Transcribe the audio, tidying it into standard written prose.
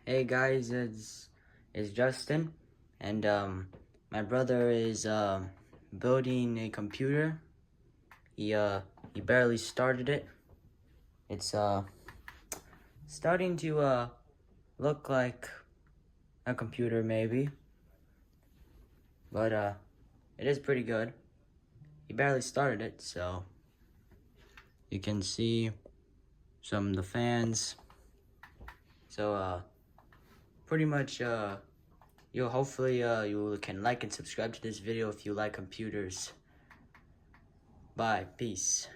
Hey guys, it's Justin, and my brother is building a computer. He barely started it. It's starting to look like a computer maybe, but it is pretty good. He barely started it, so you can see some of the fans. So pretty much you'll hopefully you can like and subscribe to this video if you like computers. Bye, peace.